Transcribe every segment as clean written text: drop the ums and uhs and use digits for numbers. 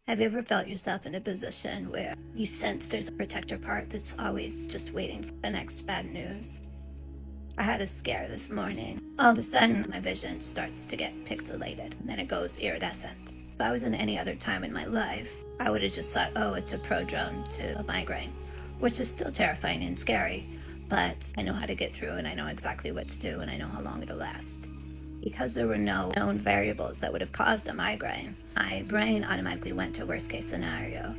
Have you ever felt yourself in a position where you sense there's a protector part that's always just waiting for the next bad news? I had a scare this morning. All of a sudden, my vision starts to get pixelated, and then it goes iridescent. If I was in any other time in my life, I would have just thought, oh, it's a prodrome to a migraine, which is still terrifying and scary, but I know how to get through, and I know exactly what to do, and I know how long it'll last. Because there were no known variables that would have caused a migraine, my brain automatically went to worst case scenario.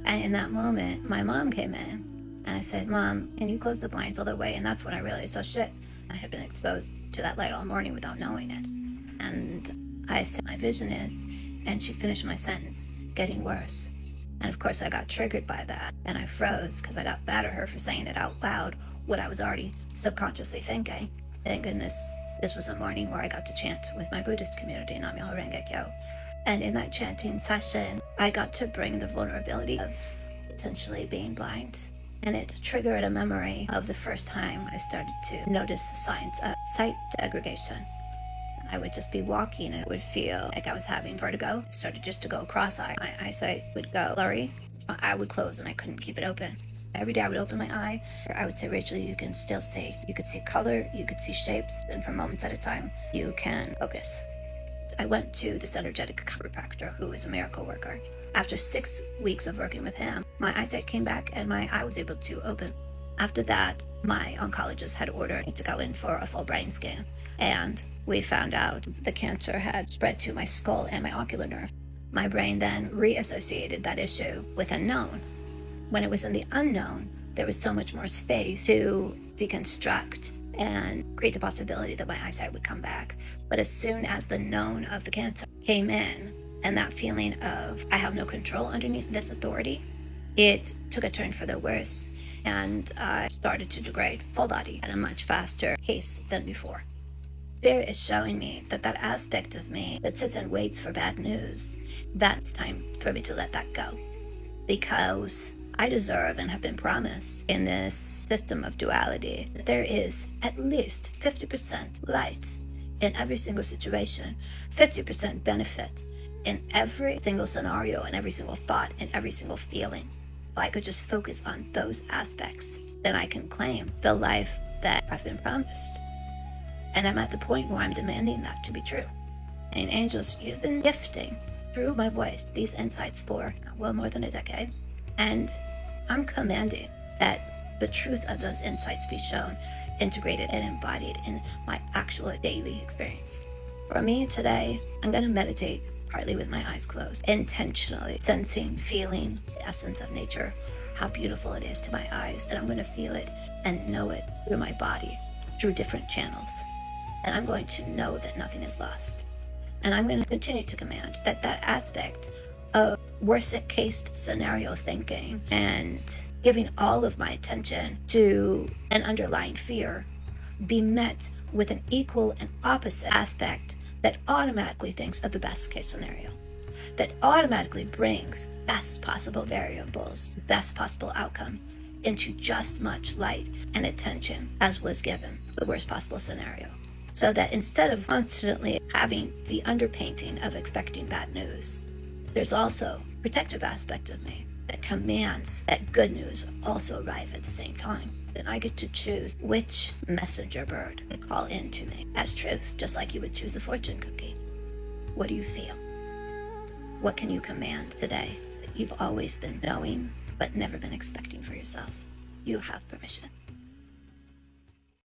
And in that moment, my mom came in and I said, Mom, can you close the blinds all the way? And that's when I realized, oh shit, I had been exposed to that light all morning without knowing it. And I said, my vision is, and she finished my sentence, getting worse. And of course I got triggered by that and I froze because I got mad at her for saying it out loud, what I was already subconsciously thinking. Thank goodness this was a morning where I got to chant with my Buddhist community, Nam-myoho Renge-kyo. And in that chanting session, I got to bring the vulnerability of essentially being blind. And it triggered a memory of the first time I started to notice the signs of sight degradation. I would just be walking and it would feel like I was having vertigo. It started just to go cross-eyed. My eyesight would go blurry. My eye would close and I couldn't keep it open. Every day I would open my eye. I would say, Rachel, you can still see. You could see color, you could see shapes, and for moments at a time, you can focus. I went to this energetic chiropractor who is a miracle worker. After 6 weeks of working with him, my eyesight came back and my eye was able to open. After that, my oncologist had ordered me to go in for a full brain scan. And we found out the cancer had spread to my skull and my ocular nerve. My brain then reassociated that issue with a known. When it was in the unknown, there was so much more space to deconstruct and create the possibility that my eyesight would come back. But as soon as the known of the cancer came in, and that feeling of I have no control underneath this authority, it took a turn for the worse, and I started to degrade full body at a much faster pace than before. Spirit is showing me that that aspect of me that sits and waits for bad news, that's time for me to let that go. Because I deserve and have been promised in this system of duality that there is at least 50% light in every single situation, 50% benefit in every single scenario and every single thought and every single feeling. If I could just focus on those aspects, then I can claim the life that I've been promised. And I'm at the point where I'm demanding that to be true. And angels, you've been gifting through my voice these insights for well more than a decade. And I'm commanding that the truth of those insights be shown, integrated and embodied in my actual daily experience. For me today, I'm going to meditate partly with my eyes closed, intentionally sensing, feeling the essence of nature, how beautiful it is to my eyes, and I'm going to feel it and know it through my body, through different channels. And I'm going to know that nothing is lost. And I'm going to continue to command that that aspect of worst case scenario thinking and giving all of my attention to an underlying fear be met with an equal and opposite aspect that automatically thinks of the best case scenario, that automatically brings best possible variables, best possible outcome into just much light and attention as was given the worst possible scenario. So that instead of constantly having the underpainting of expecting bad news, there's also a protective aspect of me that commands that good news also arrive at the same time. And I get to choose which messenger bird to call in to me as truth, just like you would choose a fortune cookie. What do you feel? What can you command today that you've always been knowing but never been expecting for yourself? You have permission.